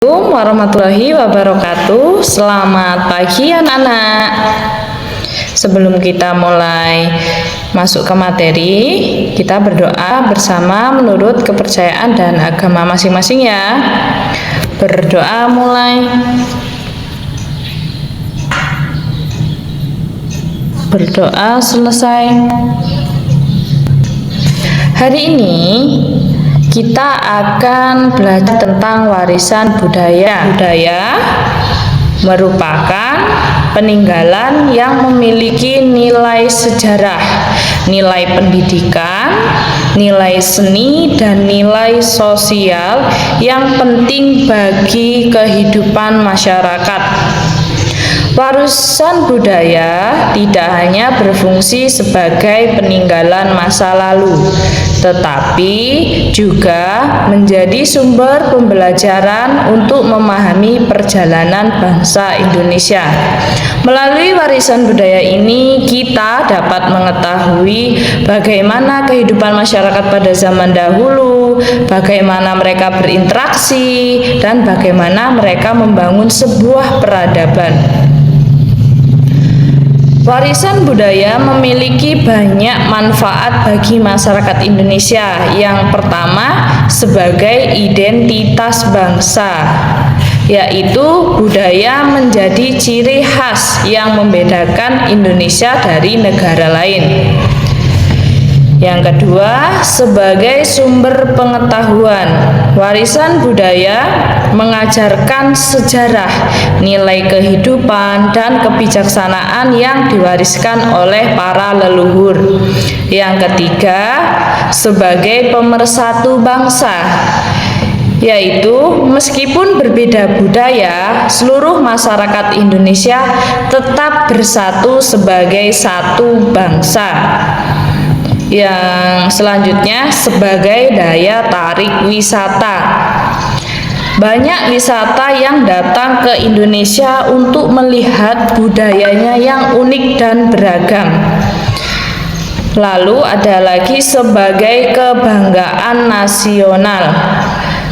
Assalamualaikum warahmatullahi wabarakatuh. Selamat pagi anak-anak. Sebelum kita mulai masuk ke materi, kita berdoa bersama menurut kepercayaan dan agama masing-masing ya. Berdoa mulai. Berdoa selesai. Hari ini kita akan belajar tentang warisan budaya. Budaya merupakan peninggalan yang memiliki nilai sejarah, nilai pendidikan, nilai seni, dan nilai sosial yang penting bagi kehidupan masyarakat. Warisan budaya tidak hanya berfungsi sebagai peninggalan masa lalu, tetapi juga menjadi sumber pembelajaran untuk memahami perjalanan bangsa Indonesia. Melalui warisan budaya ini, kita dapat mengetahui bagaimana kehidupan masyarakat pada zaman dahulu, bagaimana mereka berinteraksi, dan bagaimana mereka membangun sebuah peradaban. Warisan budaya memiliki banyak manfaat bagi masyarakat Indonesia. Yang pertama, sebagai identitas bangsa, yaitu budaya menjadi ciri khas yang membedakan Indonesia dari negara lain. Yang kedua, sebagai sumber pengetahuan. Warisan budaya mengajarkan sejarah, nilai kehidupan, dan kebijaksanaan yang diwariskan oleh para leluhur. Yang ketiga, sebagai pemersatu bangsa, yaitu meskipun berbeda budaya, seluruh masyarakat Indonesia tetap bersatu sebagai satu bangsa. Yang selanjutnya, sebagai daya tarik wisata. Banyak wisata yang datang ke Indonesia untuk melihat budayanya yang unik dan beragam. Lalu ada lagi sebagai kebanggaan nasional.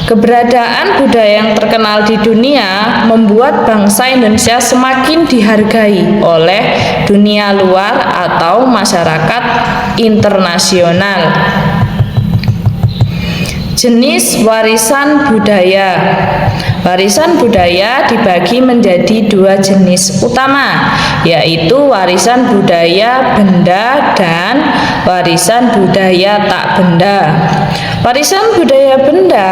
Keberadaan budaya yang terkenal di dunia membuat bangsa Indonesia semakin dihargai oleh dunia luar atau masyarakat internasional. Jenis warisan budaya. Warisan budaya dibagi menjadi dua jenis utama, yaitu warisan budaya benda dan warisan budaya tak benda. Warisan budaya benda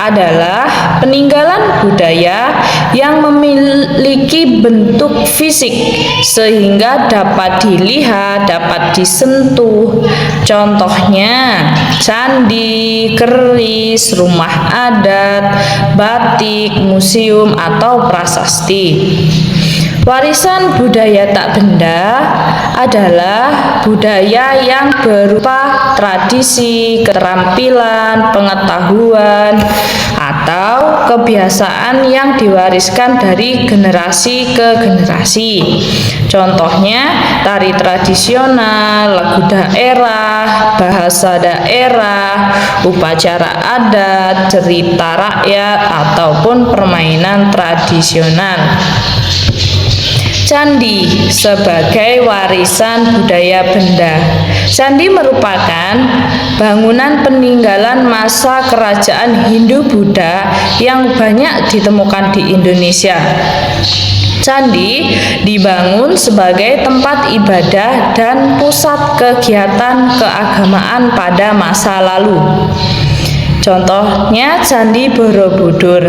adalah peninggalan budaya yang memiliki bentuk fisik sehingga dapat dilihat, dapat disentuh. Contohnya candi, keris, rumah adat, batik, museum, atau prasasti. Warisan budaya tak benda adalah budaya yang berupa tradisi, keterampilan, pengetahuan, atau kebiasaan yang diwariskan dari generasi ke generasi. Contohnya tari tradisional, lagu daerah, bahasa daerah, upacara adat, cerita rakyat, ataupun permainan tradisional. Candi sebagai warisan budaya benda. Candi merupakan bangunan peninggalan masa kerajaan Hindu-Buddha yang banyak ditemukan di Indonesia. Candi dibangun sebagai tempat ibadah dan pusat kegiatan keagamaan pada masa lalu. Contohnya Candi Borobudur.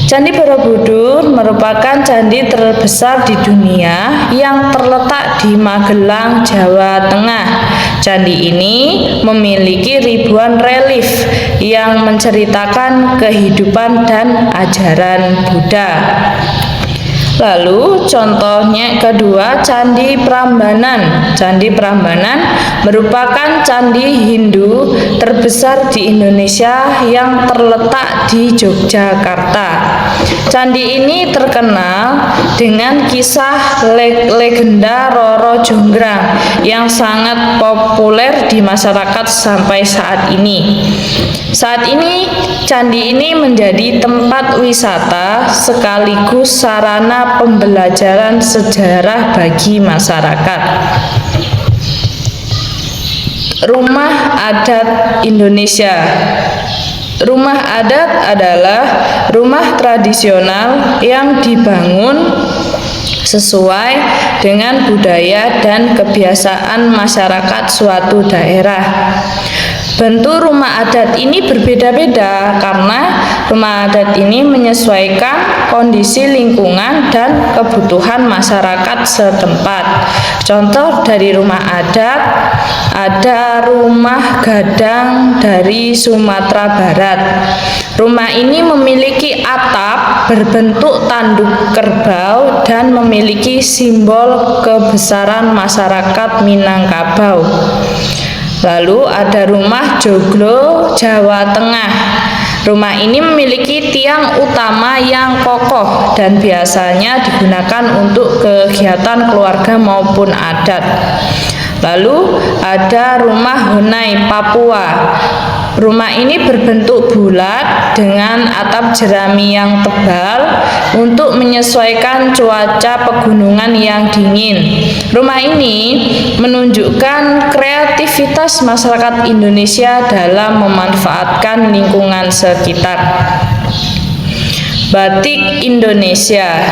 Candi Borobudur merupakan candi terbesar di dunia yang terletak di Magelang, Jawa Tengah. Candi ini memiliki ribuan relief yang menceritakan kehidupan dan ajaran Buddha. Lalu contohnya kedua, Candi Prambanan. Candi Prambanan merupakan candi Hindu terbesar di Indonesia yang terletak di Yogyakarta. Candi ini terkenal dengan kisah legenda Roro Jonggrang yang sangat populer di masyarakat sampai saat ini. Saat ini, candi ini menjadi tempat wisata sekaligus sarana pembelajaran sejarah bagi masyarakat. Rumah adat Indonesia. Rumah adat adalah rumah tradisional yang dibangun sesuai dengan budaya dan kebiasaan masyarakat suatu daerah. Bentuk rumah adat ini berbeda-beda karena rumah adat ini menyesuaikan kondisi lingkungan dan kebutuhan masyarakat setempat. Contoh dari rumah adat, ada rumah gadang dari Sumatera Barat. Rumah ini memiliki atap berbentuk tanduk kerbau dan memiliki simbol kebesaran masyarakat Minangkabau. Lalu ada rumah joglo Jawa Tengah. Rumah ini memiliki tiang utama yang kokoh dan biasanya digunakan untuk kegiatan keluarga maupun adat. Lalu ada rumah Honai Papua. Rumah ini berbentuk bulat dengan atap jerami yang tebal untuk menyesuaikan cuaca pegunungan yang dingin. Rumah ini menunjukkan kreativitas masyarakat Indonesia dalam memanfaatkan lingkungan sekitar. Batik Indonesia.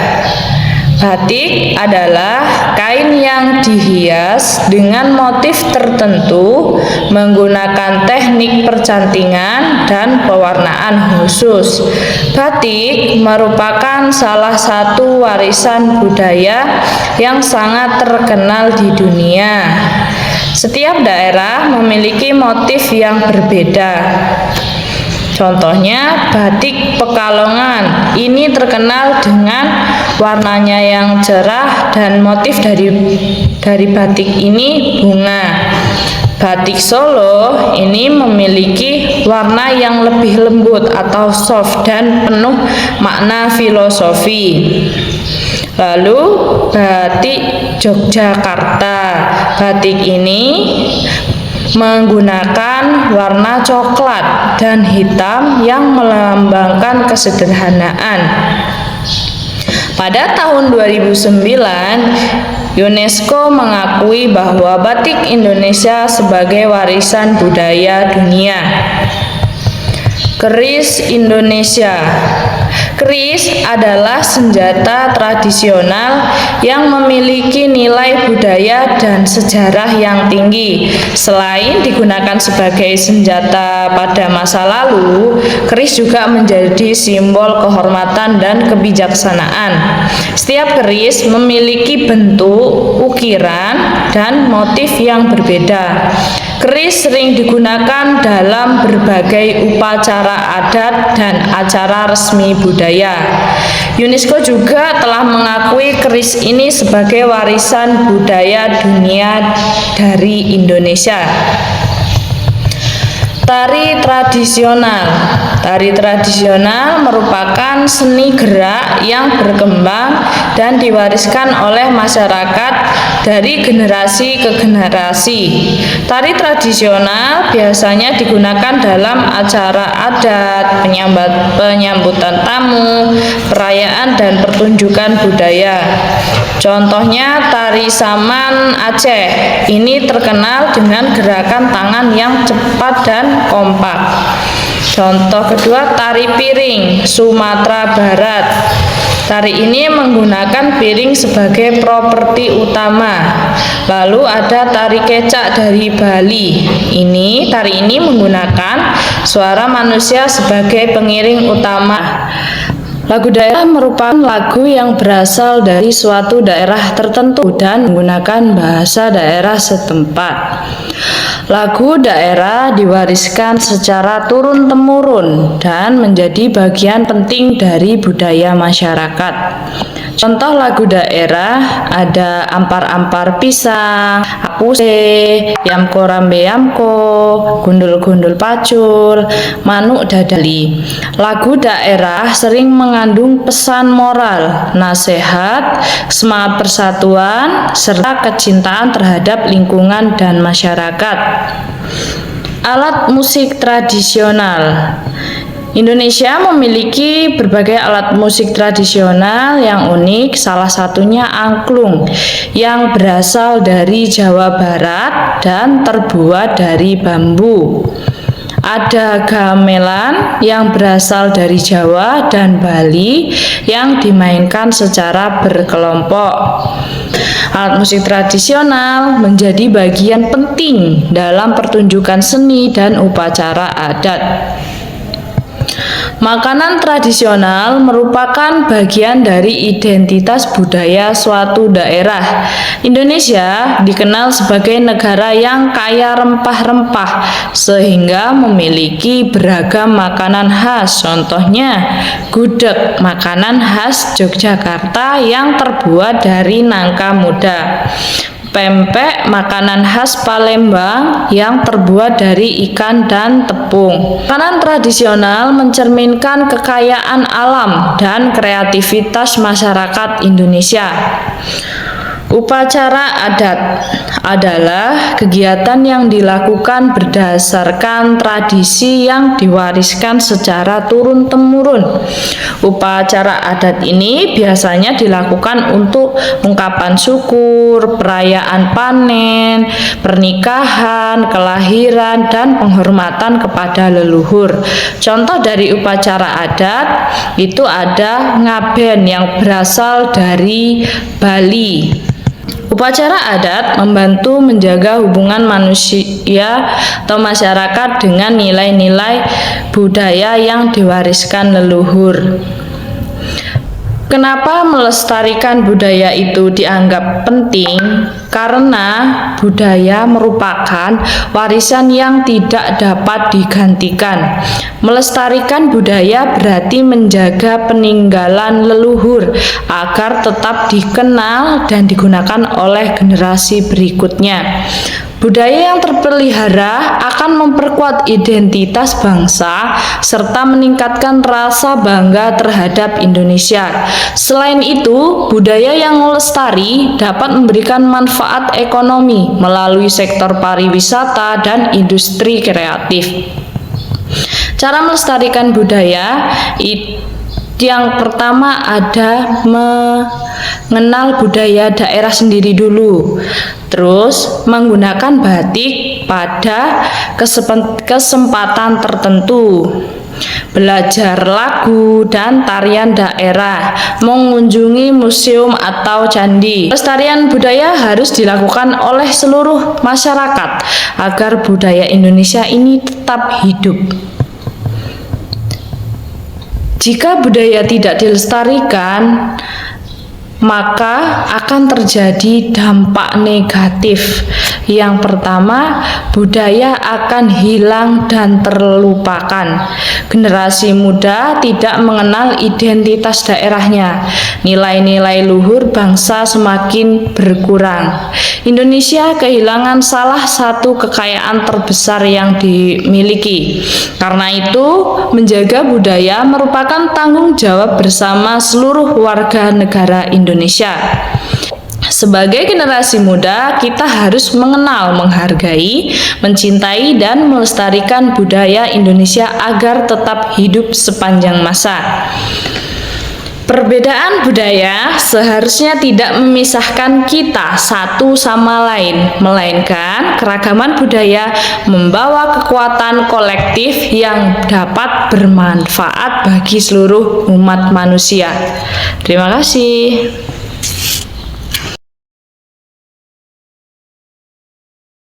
Batik adalah kain yang dihias dengan motif tertentu menggunakan teknik percantingan dan pewarnaan khusus. Batik merupakan salah satu warisan budaya yang sangat terkenal di dunia. Setiap daerah memiliki motif yang berbeda. Contohnya batik Pekalongan, ini terkenal dengan warnanya yang cerah dan motif dari batik ini bunga. Batik Solo ini memiliki warna yang lebih lembut atau soft dan penuh makna filosofi. Lalu batik Yogyakarta, batik ini menggunakan warna coklat dan hitam yang melambangkan kesederhanaan. Pada tahun 2009, UNESCO mengakui bahwa batik Indonesia sebagai warisan budaya dunia. Keris Indonesia. Keris adalah senjata tradisional yang memiliki nilai budaya dan sejarah yang tinggi. Selain digunakan sebagai senjata pada masa lalu, keris juga menjadi simbol kehormatan dan kebijaksanaan. Setiap keris memiliki bentuk, ukiran, dan motif yang berbeda. Keris sering digunakan dalam berbagai upacara adat dan acara resmi budaya. UNESCO juga telah mengakui keris ini sebagai warisan budaya dunia dari Indonesia. Tari tradisional. Tari tradisional merupakan seni gerak yang berkembang dan diwariskan oleh masyarakat dari generasi ke generasi. Tari tradisional biasanya digunakan dalam acara adat, penyambutan tamu, perayaan dan pertunjukan budaya. Contohnya tari Saman Aceh. Ini terkenal dengan gerakan tangan yang cepat dan kompak. Contoh kedua, tari piring Sumatera Barat. Tari ini menggunakan piring sebagai properti utama. Lalu ada tari kecak dari Bali. Tari ini menggunakan suara manusia sebagai pengiring utama. Lagu daerah merupakan lagu yang berasal dari suatu daerah tertentu dan menggunakan bahasa daerah setempat. Lagu daerah diwariskan secara turun-temurun dan menjadi bagian penting dari budaya masyarakat. Contoh lagu daerah ada Ampar-ampar pisang, Apuse, Yamko rambe yamko, Gundul-gundul pacul, Manuk dadali. Lagu daerah sering mengandung pesan moral, nasihat, semangat persatuan, serta kecintaan terhadap lingkungan dan masyarakat. Alat musik tradisional. Indonesia memiliki berbagai alat musik tradisional yang unik, salah satunya angklung yang berasal dari Jawa Barat dan terbuat dari bambu. Ada gamelan yang berasal dari Jawa dan Bali yang dimainkan secara berkelompok. Alat musik tradisional menjadi bagian penting dalam pertunjukan seni dan upacara adat. Makanan tradisional merupakan bagian dari identitas budaya suatu daerah. Indonesia dikenal sebagai negara yang kaya rempah-rempah sehingga memiliki beragam makanan khas. Contohnya, gudeg, makanan khas Yogyakarta yang terbuat dari nangka muda. Pempek, makanan khas Palembang yang terbuat dari ikan dan tepung. Makanan tradisional mencerminkan kekayaan alam dan kreativitas masyarakat Indonesia. Upacara adat adalah kegiatan yang dilakukan berdasarkan tradisi yang diwariskan secara turun-temurun. Upacara adat ini biasanya dilakukan untuk ungkapan syukur, perayaan panen, pernikahan, kelahiran, dan penghormatan kepada leluhur. Contoh dari upacara adat itu ada ngaben yang berasal dari Bali. Upacara adat membantu menjaga hubungan manusia atau masyarakat dengan nilai-nilai budaya yang diwariskan leluhur. Kenapa melestarikan budaya itu dianggap penting? Karena budaya merupakan warisan yang tidak dapat digantikan. Melestarikan budaya berarti menjaga peninggalan leluhur agar tetap dikenal dan digunakan oleh generasi berikutnya. Budaya yang terpelihara akan memperkuat identitas bangsa serta meningkatkan rasa bangga terhadap Indonesia. Selain itu, budaya yang lestari dapat memberikan manfaat ekonomi melalui sektor pariwisata dan industri kreatif. Cara melestarikan budaya yang pertama ada mengenal budaya daerah sendiri dulu. Terus menggunakan batik pada kesempatan tertentu. Belajar lagu dan tarian daerah, mengunjungi museum atau candi. Pelestarian budaya harus dilakukan oleh seluruh masyarakat agar budaya Indonesia ini tetap hidup. Jika budaya tidak dilestarikan, maka akan terjadi dampak negatif. Yang pertama, budaya akan hilang dan terlupakan. Generasi muda tidak mengenal identitas daerahnya. Nilai-nilai luhur bangsa semakin berkurang. Indonesia kehilangan salah satu kekayaan terbesar yang dimiliki. Karena itu, menjaga budaya merupakan tanggung jawab bersama seluruh warga negara Indonesia. Sebagai generasi muda, kita harus mengenal, menghargai, mencintai, dan melestarikan budaya Indonesia agar tetap hidup sepanjang masa. Perbedaan budaya seharusnya tidak memisahkan kita satu sama lain, melainkan keragaman budaya membawa kekuatan kolektif yang dapat bermanfaat bagi seluruh umat manusia. Terima kasih.